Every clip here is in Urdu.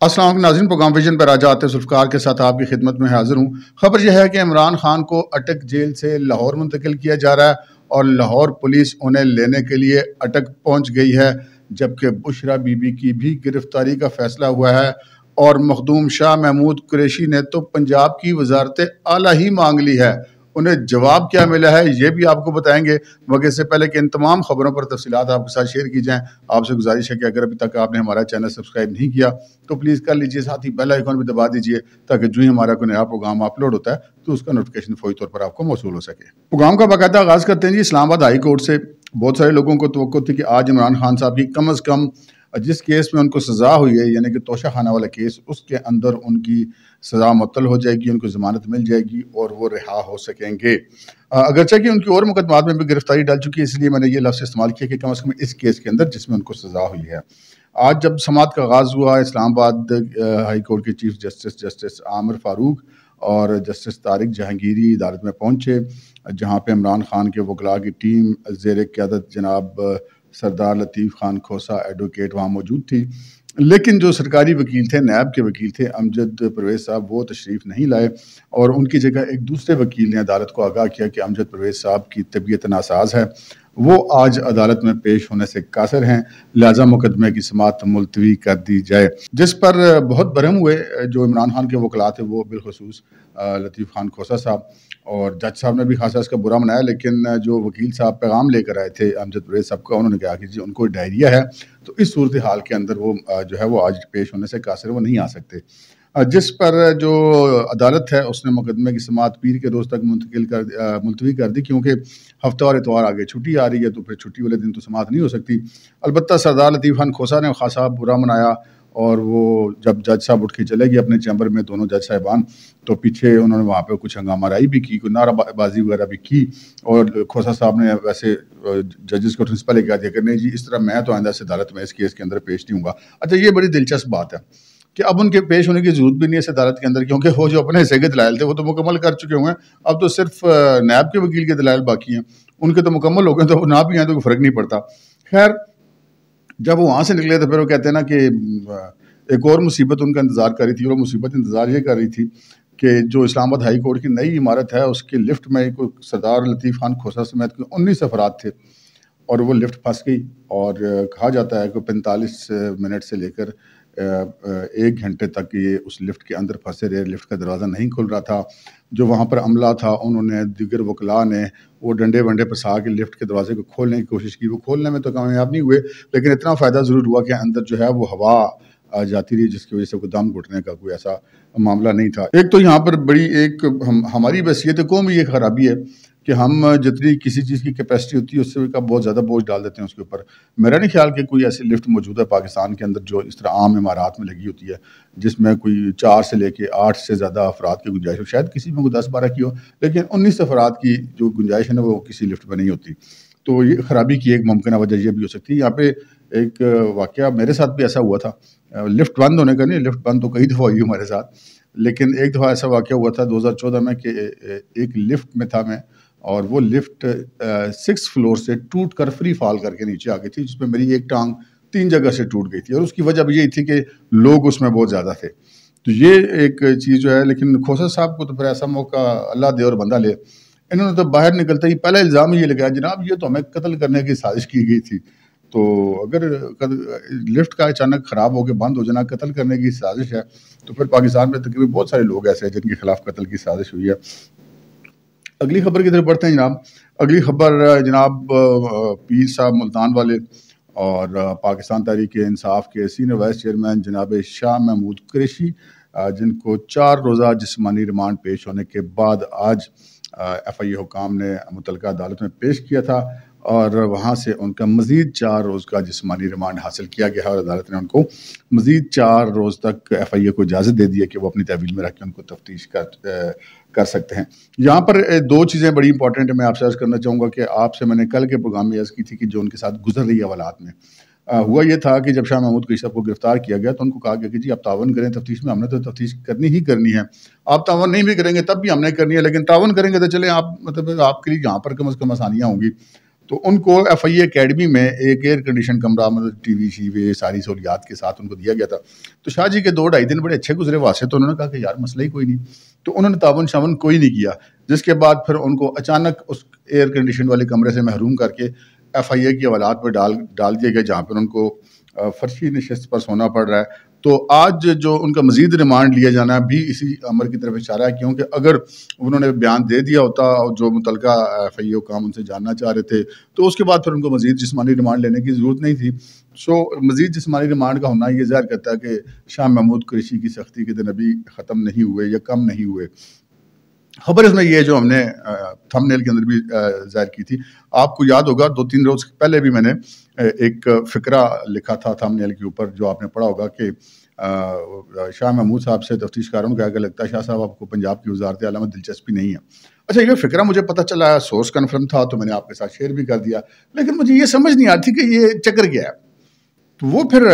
السلام علیکم ناظرین، پروگرام ویژن پر آج آتے ذوالفقار کے ساتھ آپ کی خدمت میں حاضر ہوں۔ خبر یہ ہے کہ عمران خان کو اٹک جیل سے لاہور منتقل کیا جا رہا ہے اور لاہور پولیس انہیں لینے کے لیے اٹک پہنچ گئی ہے، جبکہ بشرا بی بی کی بھی گرفتاری کا فیصلہ ہوا ہے اور مخدوم شاہ محمود قریشی نے تو پنجاب کی وزارت اعلیٰ ہی مانگ لی ہے۔ انہیں جواب کیا ملا ہے یہ بھی آپ کو بتائیں گے، مگر اس سے پہلے کہ ان تمام خبروں پر تفصیلات آپ کے ساتھ شیئر کی جائیں، آپ سے گزارش ہے کہ اگر ابھی تک آپ نے ہمارا چینل سبسکرائب نہیں کیا تو پلیز کر لیجئے، ساتھ ہی بیل آئیکن بھی دبا دیجئے تاکہ جو ہی ہمارا کوئی نیا پروگرام اپلوڈ ہوتا ہے تو اس کا نوٹیفیکیشن فوری طور پر آپ کو موصول ہو سکے۔ پروگرام کا باقاعدہ آغاز کرتے ہیں جی اسلام آباد ہائی کورٹ سے۔ بہت سارے لوگوں کو توقع تھی کہ آج عمران خان صاحب کی کم از کم جس کیس میں ان کو سزا ہوئی ہے، یعنی کہ توشہ خانہ والا کیس، اس کے اندر ان کی سزا معطل ہو جائے گی، ان کو ضمانت مل جائے گی اور وہ رہا ہو سکیں گے۔ اگرچہ کہ ان کی اور مقدمات میں بھی گرفتاری ڈال چکی ہے، اس لیے میں نے یہ لفظ استعمال کیا کہ کم از کم اس کیس کے اندر جس میں ان کو سزا ہوئی ہے۔ آج جب سماعت کا آغاز ہوا، اسلام آباد ہائی کورٹ کے چیف جسٹس عامر فاروق اور جسٹس طارق جہانگیری عدالت میں پہنچے، جہاں پہ عمران خان کے وکلاء کی ٹیم زیر قیادت جناب سردار لطیف خان کھوسا ایڈوکیٹ وہاں موجود تھی، لیکن جو سرکاری وکیل تھے، نیب کے وکیل تھے امجد پرویز صاحب، وہ تشریف نہیں لائے اور ان کی جگہ ایک دوسرے وکیل نے عدالت کو آگاہ کیا کہ امجد پرویز صاحب کی طبیعت ناساز ہے، وہ آج عدالت میں پیش ہونے سے قاصر ہیں، لہذا مقدمے کی سماعت ملتوی کر دی جائے، جس پر بہت برہم ہوئے جو عمران خان کے وکلاء تھے، وہ بالخصوص لطیف خان کھوسا صاحب، اور جج صاحب نے بھی خاصا اس کا برا منایا، لیکن جو وکیل صاحب پیغام لے کر آئے تھے امجد پرویز صاحب کا، انہوں نے کہا کہ جی ان کو ڈائریا ہے، تو اس صورتحال کے اندر وہ جو ہے وہ آج پیش ہونے سے قاصر، وہ نہیں آ سکتے، جس پر جو عدالت ہے اس نے مقدمے کی سماعت پیر کے روز تک ملتوی کر دی، کیونکہ ہفتہ اور اتوار آگے چھٹی آ رہی ہے، تو پھر چھٹی والے دن تو سماعت نہیں ہو سکتی۔ البتہ سردار لطیف خان کھوسا نے خاصا برا منایا، اور وہ جب جج صاحب اٹھ کے چلے گئے اپنے چیمبر میں، دونوں جج صاحبان، تو پیچھے انہوں نے وہاں پہ کچھ ہنگامہ رائی بھی کی، کوئی نعرہ بازی وغیرہ بھی کی، اور کھوسا صاحب نے ویسے ججز کو پرنسپل کہا دیا کہ نہیں جی اس طرح میں تو آئندہ سے عدالت میں اس کیس کے اندر پیش نہیں ہوں گا۔ اچھا، یہ بڑی دلچسپ بات ہے کہ اب ان کے پیش ہونے کی ضرورت بھی نہیں ہے اس عدالت کے اندر، کیونکہ وہ جو اپنے حصے کے دلائل تھے وہ تو مکمل کر چکے ہوئے ہیں، اب تو صرف نیب کے وکیل کے دلائل باقی ہیں، ان کے تو مکمل ہو گئے، تو نہ بھی ہیں تو کوئی فرق نہیں پڑتا۔ خیر، جب وہ وہاں سے نکلے تو پھر وہ کہتے ہیں نا کہ ایک اور مصیبت ان کا انتظار کر رہی تھی، اور وہ مصیبت انتظار یہ کر رہی تھی کہ جو اسلام آباد ہائی کورٹ کی نئی عمارت ہے اس کے لفٹ میں کوئی سردار لطیف خان کھوسا سمیت کوئی 19 افراد تھے، اور وہ لفٹ پھنس گئی، اور کہا جاتا ہے کہ 45 منٹ سے لے کر 1 گھنٹے تک یہ اس لفٹ کے اندر پھنسے رہے، لفٹ کا دروازہ نہیں کھل رہا تھا۔ جو وہاں پر عملہ تھا انہوں نے، دیگر وکلاء نے، وہ ڈنڈے ونڈے پسا کے لفٹ کے دروازے کو کھولنے کی کوشش کی، وہ کھولنے میں تو کامیاب نہیں ہوئے، لیکن اتنا فائدہ ضرور ہوا کہ اندر جو ہے وہ ہوا جاتی رہی، جس کی وجہ سے کوئی دم گھٹنے کا کوئی ایسا معاملہ نہیں تھا۔ ایک تو یہاں پر بڑی ایک ہماری بحیثیت قوم یہ خرابی ہے کہ ہم جتنی کسی چیز کی کیپیسٹی ہوتی ہے اس سے بہت زیادہ بوجھ ڈال دیتے ہیں اس کے اوپر۔ میرا نہیں خیال کہ کوئی ایسی لفٹ موجود ہے پاکستان کے اندر جو اس طرح عام عمارات میں لگی ہوتی ہے جس میں کوئی 4 سے لے کے 8 سے زیادہ افراد کی گنجائش ہو، شاید کسی میں کوئی 10-12 کی ہو، لیکن 19 افراد کی جو گنجائش ہے نا وہ کسی لفٹ میں نہیں ہوتی، تو یہ خرابی کی ایک ممکنہ وجہ یہ بھی ہو سکتی ہے۔ یہاں پہ ایک واقعہ میرے ساتھ بھی ایسا ہوا تھا، لفٹ بند ہونے کا نہیں، لفٹ بند تو کئی دفعہ ہوئی ہمارے ساتھ، لیکن ایک دفعہ ایسا واقعہ ہوا تھا 2014 میں کہ ایک لفٹ میں تھا میں، اور وہ لفٹ 6 فلور سے ٹوٹ کر فری فال کر کے نیچے آ گئی تھی، جس میں میری ایک ٹانگ 3 جگہ سے ٹوٹ گئی تھی، اور اس کی وجہ بھی یہی تھی کہ لوگ اس میں بہت زیادہ تھے۔ تو یہ ایک چیز جو ہے، لیکن کھوسا صاحب کو تو پھر ایسا موقع اللہ دے اور بندہ لے، انہوں نے تو باہر نکلتے ہی پہلا الزام یہ لگایا جناب یہ تو ہمیں قتل کرنے کی سازش کی گئی تھی۔ تو اگر لفٹ کا اچانک خراب ہو کے بند ہو جانا قتل کرنے کی سازش ہے تو پھر پاکستان میں تقریباً بہت سارے لوگ ایسے ہیں جن کے خلاف قتل کی سازش ہوئی ہے۔ اگلی خبر کی طرف بڑھتے ہیں جناب۔ اگلی خبر جناب پیر صاحب ملتان والے اور پاکستان تحریک انصاف کے سینئر وائس چیئرمین جناب شاہ محمود قریشی، جن کو 4 روزہ جسمانی ریمانڈ پیش ہونے کے بعد آج ایف آئی اے حکام نے متعلقہ عدالت میں پیش کیا تھا، اور وہاں سے ان کا مزید 4 روز کا جسمانی ریمانڈ حاصل کیا گیا ہے، اور عدالت نے ان کو مزید 4 روز تک ایف آئی اے کو اجازت دے دی ہے کہ وہ اپنی تحویل میں رکھ کے ان کو تفتیش کر سکتے ہیں۔ یہاں پر 2 چیزیں بڑی امپورٹنٹ ہیں، میں آپ سے عرض کرنا چاہوں گا کہ آپ سے میں نے کل کے پروگرام میں عرض کی تھی کہ جو ان کے ساتھ گزر رہی حوالات میں ہوا یہ تھا کہ جب شاہ محمود قریشی صاحب کو گرفتار کیا گیا تو ان کو کہا گیا کہ جی آپ تعاون کریں تفتیش میں، ہم نے تو تفتیش کرنی ہی کرنی ہے، آپ تعاون نہیں بھی کریں گے تب بھی ہم نے کرنی ہے، لیکن تعاون کریں گے تو چلیں آپ مطلب آپ کے لیے یہاں پر کم از کم آسانیاں ہوں گی۔ تو ان کو ایف آئی اے اکیڈمی میں ایک ایئر کنڈیشن کمرہ مطلب ٹی وی شی وی ساری سہولیات کے ساتھ ان کو دیا گیا تھا. تو شاہ جی کے 2-2.5 دن بڑے اچھے گزرے وہاں سے. تو انہوں نے کہا کہ یار مسئلہ ہی کوئی نہیں. تو انہوں نے تعاون شامن کوئی نہیں کیا, جس کے بعد پھر ان کو اچانک اس ایئر کنڈیشن والے کمرے سے محروم کر کے ایف آئی اے کی حوالات پہ ڈال دیے گئے, جہاں پر ان کو فرشی نشست پر سونا پڑ رہا ہے. تو آج جو ان کا مزید ریمانڈ لیا جانا بھی اسی امر کی طرف اشارہ ہے, کیونکہ اگر انہوں نے بیان دے دیا ہوتا جو متعلقہ ایف آئی اے کام ان سے جاننا چاہ رہے تھے, تو اس کے بعد پھر ان کو مزید جسمانی ریمانڈ لینے کی ضرورت نہیں تھی. مزید جسمانی ریمانڈ کا ہونا یہ ظاہر کرتا ہے کہ شاہ محمود قریشی کی سختی کے دن ابھی ختم نہیں ہوئے یا کم نہیں ہوئے. خبر اس میں یہ جو ہم نے تھم نیل کے اندر بھی ظاہر کی تھی, آپ کو یاد ہوگا 2-3 روز پہلے بھی میں نے ایک فقرہ لکھا تھا تھم نیل کے اوپر, جو آپ نے پڑھا ہوگا کہ شاہ محمود صاحب سے تفتیش کاروں کو کہا لگتا ہے شاہ صاحب آپ کو پنجاب کی وزارت اعلیٰ میں دلچسپی نہیں ہے. اچھا, یہ فقرہ مجھے پتہ چلا, سورس کنفرم تھا, تو میں نے آپ کے ساتھ شیئر بھی کر دیا, لیکن مجھے یہ سمجھ نہیں آتی کہ یہ چکر کیا ہے. تو وہ پھر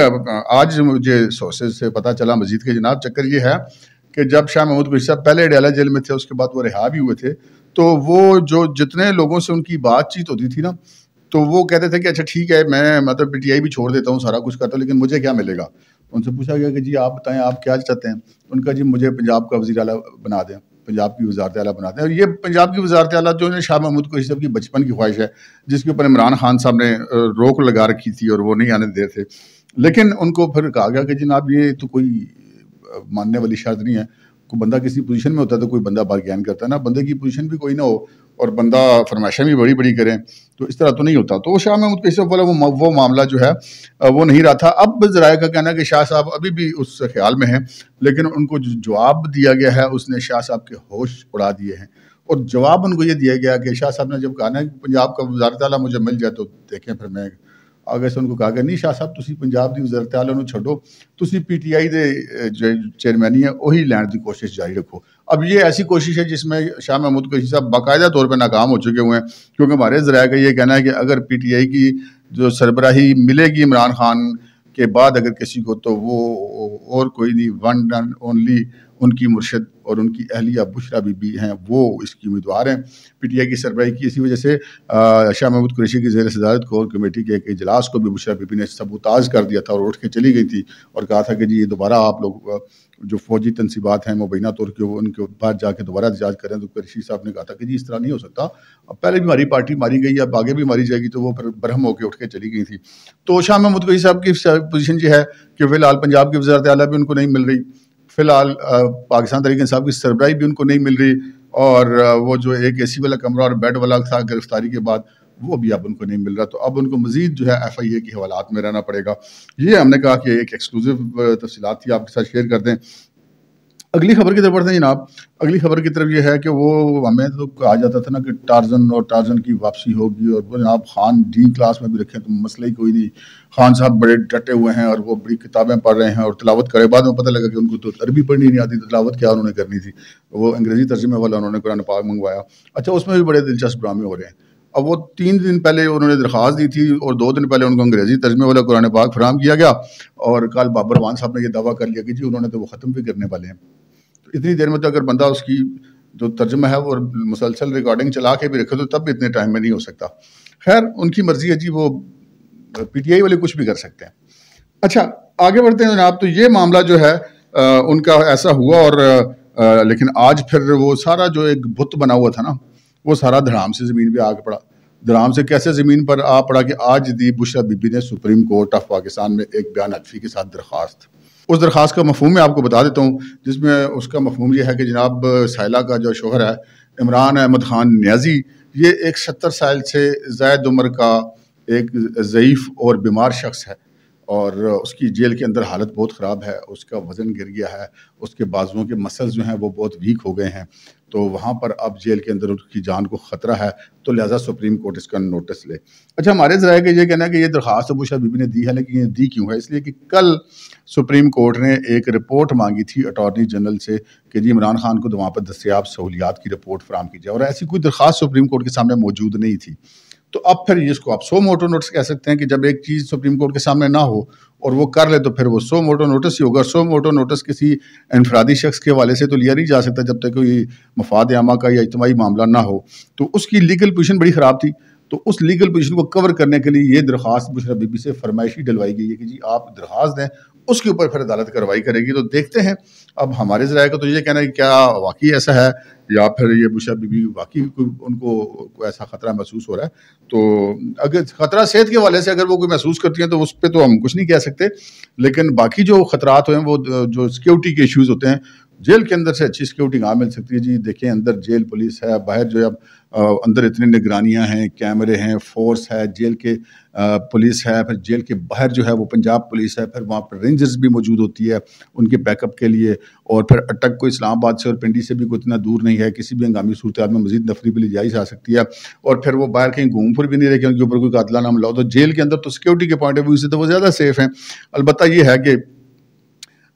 آج مجھے سورسز سے پتہ چلا مزید کہ جناب چکر یہ ہے کہ جب شاہ محمود قریشی صاحب پہلے ڈیالہ جیل میں تھے, اس کے بعد وہ رہا بھی ہوئے تھے, تو وہ جو جتنے لوگوں سے ان کی بات چیت ہوتی تھی نا, تو وہ کہتے تھے کہ اچھا ٹھیک ہے میں مطلب پی ٹی آئی بھی چھوڑ دیتا ہوں, سارا کچھ کرتا ہوں, لیکن مجھے کیا ملے گا. ان سے پوچھا گیا کہ جی آپ بتائیں آپ کیا چاہتے ہیں. ان کا جی مجھے پنجاب کا وزیر اعلیٰ بنا دیں, پنجاب کی وزارت اعلیٰ بنا دیں. اور یہ پنجاب کی وزارت اعلیٰ جو ہے شاہ محمود قریشی صاحب کی بچپن کی خواہش ہے, جس کے اوپر عمران خان صاحب نے روک لگا رکھی تھی اور وہ نہیں آنے دے تھے. لیکن ان کو پھر کہا گیا کہ جناب یہ تو کوئی ماننے والی شرط نہیں ہے. کوئی بندہ کسی پوزیشن میں ہوتا ہے تو کوئی بندہ بارگین کرتا ہے نا, بندے کی پوزیشن بھی کوئی نہ ہو اور بندہ فرمائشیں بھی بڑی بڑی کریں, تو اس طرح تو نہیں ہوتا. تو شاہ محمود قریشی صاحب والا وہ معاملہ جو ہے وہ نہیں رہا تھا. اب ذرائع کا کہنا ہے کہ شاہ صاحب ابھی بھی اس خیال میں ہیں, لیکن ان کو جو جواب دیا گیا ہے اس نے شاہ صاحب کے ہوش اڑا دیے ہیں. اور جواب ان کو یہ دیا گیا کہ شاہ صاحب نے جب کہا نا کہ پنجاب کا وزارت اعلیٰ مجھے مل جائے تو دیکھیں پھر میں آگے سے ان کو کہا کہ نہیں شاہ صاحب تسی پنجاب دی وزارت اعلیٰ نو چھڈو, تسی پی ٹی آئی دے جو چیئرمینی ہے وہی لین دی کوشش جاری رکھو. اب یہ ایسی کوشش ہے جس میں شاہ محمود قریشی صاحب باقاعدہ طور پہ ناکام ہو چکے ہوئے ہیں, کیونکہ ہمارے ذرائع کا یہ کہنا ہے کہ اگر پی ٹی آئی کی جو سربراہی ملے گی عمران خان کے بعد اگر کسی کو, تو وہ اور کوئی نہیں, ون اینڈ اونلی ان کی مرشد اور ان کی اہلیہ بشرا بی بی ہیں, وہ اس کی امیدوار ہیں پی ٹی آئی کی سربراہی کی. اسی وجہ سے شاہ محمود قریشی کی زیر صدارت کور کمیٹی کے ایک اجلاس کو بھی بشرا بی بی نے سبوتاژ کر دیا تھا اور اٹھ کے چلی گئی تھی اور کہا تھا کہ جی یہ دوبارہ آپ لوگ جو فوجی تنصیبات ہیں مبینہ طور کے ان کے بعد جا کے دوبارہ احتجاج کریں. تو قریشی صاحب نے کہا تھا کہ جی اس طرح نہیں ہو سکتا, اب پہلے بھی ہماری پارٹی ماری گئی, اب آگے بھی ماری جائے گی. تو وہ پھر برہم ہو کے اٹھ کے چلی گئی تھی. تو شاہ محمود قریشی صاحب کی پوزیشن یہ ہے کہ فی الحال پنجاب کی وزارت اعلیٰ بھی ان کو نہیں مل رہی, فی الحال پاکستان تحریک انصاف کی سربراہی بھی ان کو نہیں مل رہی, اور وہ جو ایک اے سی والا کمرہ اور بیڈ والا تھا گرفتاری کے بعد وہ بھی اب ان کو نہیں مل رہا. تو اب ان کو مزید جو ہے ایف آئی اے کے حوالات میں رہنا پڑے گا. یہ ہم نے کہا کہ ایک ایکسکلوزیو تفصیلات تھی آپ کے ساتھ شیئر کر دیں. اگلی خبر کی طرف بڑھتے ہیں جناب. اگلی خبر کی طرف یہ ہے کہ وہ ہمیں تو کہا جاتا تھا نا کہ ٹارزن کی واپسی ہوگی, اور وہ جناب خان ڈی کلاس میں بھی رکھیں تو مسئلہ ہی کوئی نہیں. خان صاحب بڑے ڈٹے ہوئے ہیں اور وہ بڑی کتابیں پڑھ رہے ہیں اور تلاوت کرے. بعد میں پتہ لگا کہ ان کو تو عربی پڑھنی نہیں آتی, تلاوت کیا انہوں نے کرنی تھی, وہ انگریزی ترجمے والا انہوں نے قرآن پاک منگوایا. اچھا, اس میں بھی بڑے دلچسپ ڈرامے ہو رہے ہیں. اب وہ 3 دن پہلے انہوں نے درخواست دی تھی اور 2 دن پہلے ان کو انگریزی ترجمے والا قرآن پاک فراہم کیا گیا, اور کل بابر روان صاحب نے یہ دعویٰ کر لیا کہ جی انہوں نے تو وہ ختم بھی کرنے والے ہیں. اتنی دیر میں تو اگر بندہ اس کی جو ترجمہ ہے وہ مسلسل ریکارڈنگ چلا کے بھی رکھے تو تب بھی اتنے ٹائم میں نہیں ہو سکتا. خیر ان کی مرضی ہے جی, وہ پی ٹی آئی والے کچھ بھی کر سکتے ہیں. اچھا آگے بڑھتے ہیں جناب. تو یہ معاملہ جو ہے ان کا ایسا ہوا, اور لیکن آج پھر وہ سارا جو ایک بت بنا ہوا تھا نا, وہ سارا دھڑام سے زمین پہ آ کے پڑا. دھڑام سے کیسے زمین پر آ پڑا کہ آج دی بشرا بی بی نے سپریم کورٹ آف پاکستان میں ایک بیان حلفی کے ساتھ درخواست. اس درخواست کا مفہوم میں آپ کو بتا دیتا ہوں, جس میں اس کا مفہوم یہ ہے کہ جناب سائلہ کا جو شوہر ہے عمران احمد خان نیازی, یہ ایک 70 سال سے زائد عمر کا ایک ضعیف اور بیمار شخص ہے, اور اس کی جیل کے اندر حالت بہت خراب ہے. اس کا وزن گر گیا ہے, اس کے بازوؤں کے مسلز جو ہیں وہ بہت ویک ہو گئے ہیں. تو وہاں پر اب جیل کے اندر اس کی جان کو خطرہ ہے, تو لہٰذا سپریم کورٹ اس کا نوٹس لے. اچھا ہمارے ذرائع کا یہ کہنا ہے کہ یہ درخواست بشرا بی بی نے دی ہے, لیکن یہ دی کیوں ہے؟ اس لیے کہ کل سپریم کورٹ نے ایک رپورٹ مانگی تھی اٹارنی جنرل سے کہ جی عمران خان کو وہاں پر دستیاب سہولیات کی رپورٹ فراہم کی جائے, اور ایسی کوئی درخواست سپریم کورٹ کے سامنے موجود نہیں تھی. تو اب پھر اس کو آپ سو موٹو نوٹس کہہ سکتے ہیں کہ جب ایک چیز سپریم کورٹ کے سامنے نہ ہو اور وہ کر لے تو پھر وہ سو موٹو نوٹس ہی ہوگا. سو موٹو نوٹس کسی انفرادی شخص کے حوالے سے تو لیا نہیں جا سکتا جب تک کوئی مفاد عامہ کا یا اجتماعی معاملہ نہ ہو. تو اس کی لیگل پوزیشن بڑی خراب تھی. تو اس لیگل پوزیشن کو کور کرنے کے لیے یہ درخواست بشرا بی بی سے فرمائشی ڈلوائی گئی ہے کہ جی آپ درخواست دیں، اس کے اوپر پھر عدالت کارروائی کرے گی۔ تو دیکھتے ہیں اب ہمارے ذرائع کا تو یہ کہنا ہے کہ کیا واقعی ایسا ہے یا پھر یہ بشرا بی بی واقعی ان کو کوئی ایسا خطرہ محسوس ہو رہا ہے۔ تو اگر خطرہ صحت کے حوالے سے اگر وہ کوئی محسوس کرتی ہیں تو اس پہ تو ہم کچھ نہیں کہہ سکتے، لیکن باقی جو خطرات ہوئے ہیں وہ جو سیکیورٹی کے ایشوز ہوتے ہیں، جیل کے اندر سے اچھی سیکیورٹی کہاں مل سکتی ہے جی؟ دیکھیں اندر جیل پولیس ہے، باہر جو ہے اندر اتنی نگرانیاں ہیں، کیمرے ہیں، فورس ہے، جیل کے پولیس ہے، پھر جیل کے باہر جو ہے وہ پنجاب پولیس ہے، پھر وہاں پر رینجرز بھی موجود ہوتی ہے ان کے بیک اپ کے لیے، اور پھر اٹک کوئی اسلام آباد سے اور پنڈی سے بھی کوئی اتنا دور نہیں ہے، کسی بھی ہنگامی صورتحال میں مزید نفری بھی لی جا سکتی ہے، اور پھر وہ باہر کہیں گھوم پھر بھی نہیں رہے کہ ان کے اوپر کوئی قاتلانہ حملہ ہو۔ تو جیل کے اندر تو سیکیورٹی کے پوائنٹ آف ویو سے تو وہ زیادہ سیف ہیں۔ البتہ یہ ہے کہ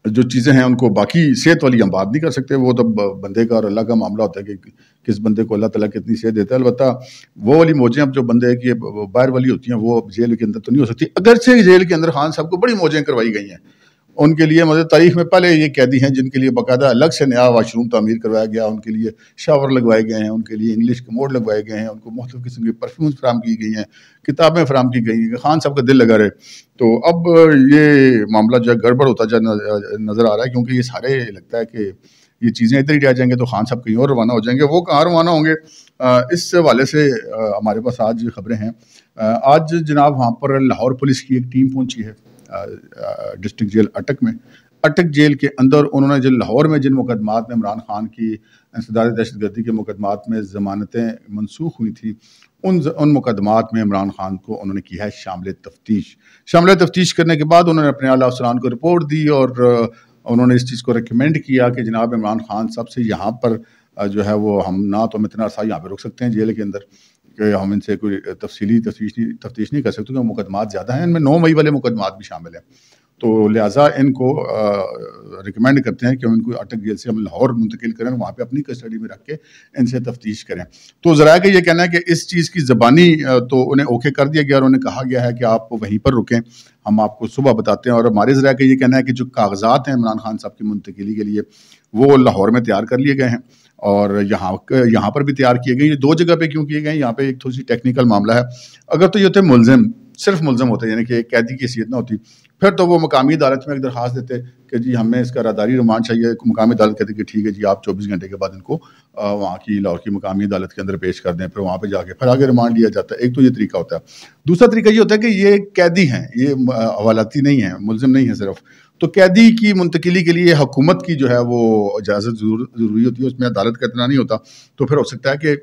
جو چیزیں ہیں ان کو باقی صحت والی ہم بات نہیں کر سکتے، وہ تو بندے کا اور اللہ کا معاملہ ہوتا ہے کہ کس بندے کو اللہ تعالیٰ کتنی صحت دیتا ہے۔ البتہ وہ والی موجیں اب جو بندے کی باہر والی ہوتی ہیں وہ جیل کے اندر تو نہیں ہو سکتی، اگرچہ جیل کے اندر خان صاحب کو بڑی موجیں کروائی گئی ہیں ان کے لیے۔ مطلب تاریخ میں پہلے یہ قیدی ہیں جن کے لیے باقاعدہ الگ سے نیا واش روم تعمیر کروایا گیا، ان کے لیے شاور لگوائے گئے ہیں، ان کے لیے انگلش کموڈ لگوائے گئے ہیں، ان کو مختلف قسم کی پرفیومز فراہم کی گئی ہیں، کتابیں فراہم کی گئی ہیں کہ خان صاحب کا دل لگا رہے۔ تو اب یہ معاملہ جو ہے گڑبڑ ہوتا جا نظر آ رہا ہے، کیونکہ یہ سارے لگتا ہے کہ یہ چیزیں ادھر ہی آ جائیں گے تو خان صاحب کہیں اور روانہ ہو جائیں گے۔ وہ کہاں روانہ ہوں گے؟ اس حوالے سے ہمارے پاس آج خبریں ہیں۔ آج جناب وہاں پر لاہور پولیس کی ایک ٹیم پہنچی ہے ڈسٹرکٹ جیل اٹک میں۔ اٹک جیل کے اندر انہوں نے جو لاہور میں جن مقدمات میں عمران خان کی انسداد دہشت گردی کے مقدمات میں ضمانتیں منسوخ ہوئی تھیں، ان مقدمات میں عمران خان کو انہوں نے کی ہے شامل تفتیش۔ شامل تفتیش کرنے کے بعد انہوں نے اپنے اعلیٰ افسران کو رپورٹ دی اور انہوں نے اس چیز کو ریکمینڈ کیا کہ جناب عمران خان صاحب سے یہاں پر جو ہے وہ ہم نہ تو ہم اتنا عرصہ یہاں پہ رک سکتے ہیں جیل کے اندر کہ ہم ان سے کوئی تفصیلی تفتیش نہیں کر سکتے، کیونکہ مقدمات زیادہ ہیں، ان میں 9 مئی والے مقدمات بھی شامل ہیں۔ تو لہٰذا ان کو ریکمینڈ کرتے ہیں کہ ان کو اٹک جیل سے ہم لاہور منتقل کریں، وہاں پہ اپنی کسٹڈی میں رکھ کے ان سے تفتیش کریں۔ تو ذرائع کا یہ کہنا ہے کہ اس چیز کی زبانی تو انہیں اوکے کر دیا گیا اور انہیں کہا گیا ہے کہ آپ وہیں پر رکیں، ہم آپ کو صبح بتاتے ہیں۔ اور ہمارے ذرائع کا یہ کہنا ہے کہ جو کاغذات ہیں عمران خان صاحب کی منتقلی کے لیے وہ لاہور میں تیار کر لیے گئے ہیں اور یہاں پر بھی تیار کیے گئے۔ یہ 2 جگہ پہ کیوں کیے گئے ہیں؟ یہاں پہ ایک تھوڑی سی ٹیکنیکل معاملہ ہے۔ اگر تو یہ ہوتے ملزم، صرف ملزم ہوتے، یعنی کہ ایک قیدی کی حیثیت نہ ہوتی، پھر تو وہ مقامی عدالت میں ایک درخواست دیتے کہ جی ہمیں اس کا راداری ریمانڈ چاہیے۔ مقامی عدالت کہتے کہ ٹھیک ہے جی آپ 24 گھنٹے کے بعد ان کو وہاں کی لاہور کی مقامی عدالت کے اندر پیش کر دیں، پھر وہاں پہ جا کے پھر آگے ریمانڈ لیا جاتا ہے۔ ایک تو یہ طریقہ ہوتا ہے۔ دوسرا طریقہ یہ ہوتا ہے کہ یہ قیدی ہیں، یہ حوالاتی نہیں ہیں، ملزم نہیں ہیں صرف، تو قیدی کی منتقلی کے لیے حکومت کی جو ہے وہ اجازت ضروری ہوتی ہے، اس میں عدالت کا اتنا نہیں ہوتا۔ تو پھر ہو سکتا ہے کہ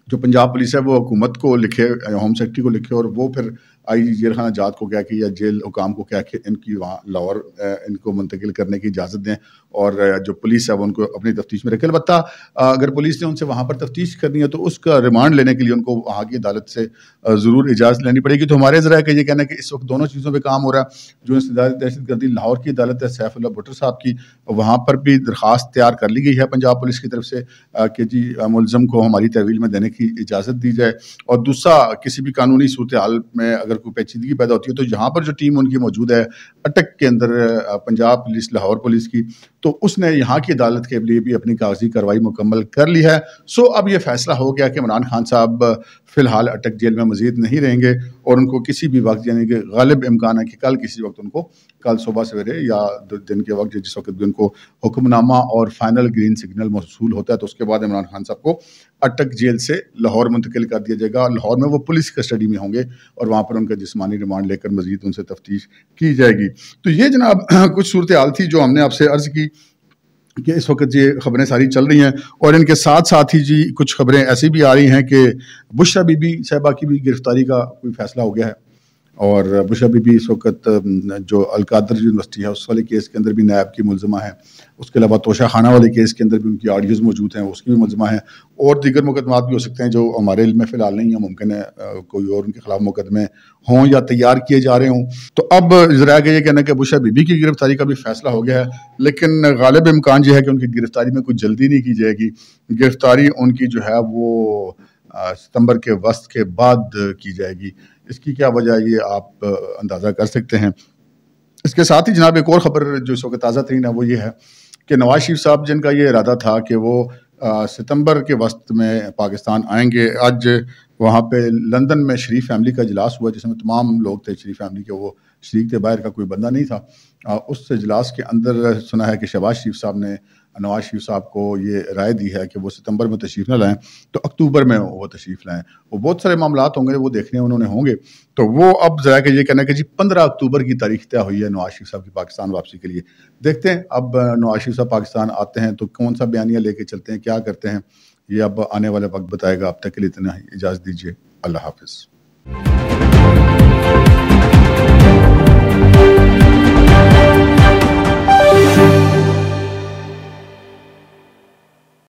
جو پنجاب پولیس ہے وہ حکومت کو لکھے، ہوم سیکرٹری کو لکھے، اور وہ پھر آئی جی جیل خانہ جات کو کہہ کے یا جیل حکام کو کہہ کے ان کی وہاں لاہور ان کو منتقل کرنے کی اجازت دیں، اور جو پولیس ہے وہ ان کو اپنی تفتیش میں رکھے۔ البتہ اگر پولیس نے ان سے وہاں پر تفتیش کرنی ہے تو اس کا ریمانڈ لینے کے لیے ان کو وہاں کی عدالت سے ضرور اجازت لینی پڑے گی۔ تو ہمارے ذرائع کا یہ کہنا ہے کہ اس وقت دونوں چیزوں پہ کام ہو رہا ہے۔ جو انسداد دہشت گردی لاہور کی عدالت ہے سیف اللہ بھٹر صاحب کی، وہاں پر بھی درخواست تیار کر لی گئی ہے پنجاب پولیس کی طرف سے کہ جی ملزم کو ہماری تحویل میں دینے کی اجازت دی جائے۔ اور دوسرا، کسی بھی قانونی صورتحال میں اگر کوئی پیچیدگی پیدا ہوتی ہے تو یہاں پر جو ٹیم ان کی موجود ہے اٹک کے اندر پنجاب پولیس لاہور پولیس کی، تو اس نے یہاں کی عدالت کے لیے بھی اپنی کاغذی کارروائی مکمل کر لی ہے۔ اب یہ فیصلہ ہو گیا کہ عمران خان صاحب فی الحال اٹک جیل میں مزید نہیں رہیں گے، اور ان کو کسی بھی وقت، یعنی کہ غالب امکان ہے کہ کل کسی وقت ان کو، کل صبح سویرے یا دن کے وقت جس وقت بھی ان کو حکم نامہ اور فائنل گرین سگنل موصول ہوتا ہے تو اس کے بعد عمران خان صاحب کو اٹک جیل سے لاہور منتقل کر دیا جائے گا۔ لاہور میں وہ پولیس کسٹڈی میں ہوں گے اور وہاں پر ان کا جسمانی ریمانڈ لے کر مزید ان سے تفتیش کی جائے گی۔ تو یہ جناب کچھ صورتحال تھی جو ہم نے آپ سے عرض کی کہ اس وقت یہ خبریں ساری چل رہی ہیں، اور ان کے ساتھ ساتھ ہی جی کچھ خبریں ایسی بھی آ رہی ہیں کہ بشرا بی بی صاحبہ کی بھی گرفتاری کا کوئی فیصلہ ہو گیا ہے، اور بشرا بی بی اس وقت جو القادر یونیورسٹی ہے اس والے کیس کے اندر بھی نائب کی ملزمہ ہے، اس کے علاوہ توشہ خانہ والے کیس کے اندر بھی ان کی آڈیوز موجود ہیں، اس کی بھی ملزمہ ہیں، اور دیگر مقدمات بھی ہو سکتے ہیں جو ہمارے علم میں فی الحال نہیں ہیں، ممکن ہے کوئی اور ان کے خلاف مقدمے ہوں یا تیار کیے جا رہے ہوں۔ تو اب ذرائع کا یہ کہنا ہے کہ بشرا بی بی کی گرفتاری کا بھی فیصلہ ہو گیا ہے، لیکن غالب امکان یہ ہے کہ ان کی گرفتاری میں کوئی جلدی نہیں کی جائے گی۔ گرفتاری ان کی جو ہے وہ ستمبر کے وسط کے بعد کی جائے گی۔ اس کی کیا وجہ ہے یہ آپ اندازہ کر سکتے ہیں۔ اس کے ساتھ ہی جناب ایک اور خبر جو اس وقت تازہ ترین ہے وہ یہ ہے کہ نواز شریف صاحب جن کا یہ ارادہ تھا کہ وہ ستمبر کے وسط میں پاکستان آئیں گے، آج وہاں پہ لندن میں شریف فیملی کا اجلاس ہوا جس میں تمام لوگ تھے شریف فیملی کے، وہ شریک تھے، باہر کا کوئی بندہ نہیں تھا۔ اس اجلاس کے اندر سنا ہے کہ شہباز شریف صاحب نے نواز شریف صاحب کو یہ رائے دی ہے کہ وہ ستمبر میں تشریف نہ لائیں تو اکتوبر میں وہ تشریف لائیں۔ وہ بہت سارے معاملات ہوں گے وہ دیکھنے انہوں نے ہوں گے، تو وہ اب ذرا کہ یہ کہنا ہے کہ جی 15 اکتوبر کی تاریخ طے ہوئی ہے نواز شریف صاحب کی پاکستان واپسی کے لیے۔ دیکھتے ہیں اب نواز شریف صاحب پاکستان آتے ہیں تو کون سا بیانیہ لے کے چلتے ہیں، کیا کرتے ہیں، یہ اب آنے والا وقت بتائے گا۔ اب تک کے لیے اتنا ہی، اجازت دیجیے، اللہ حافظ۔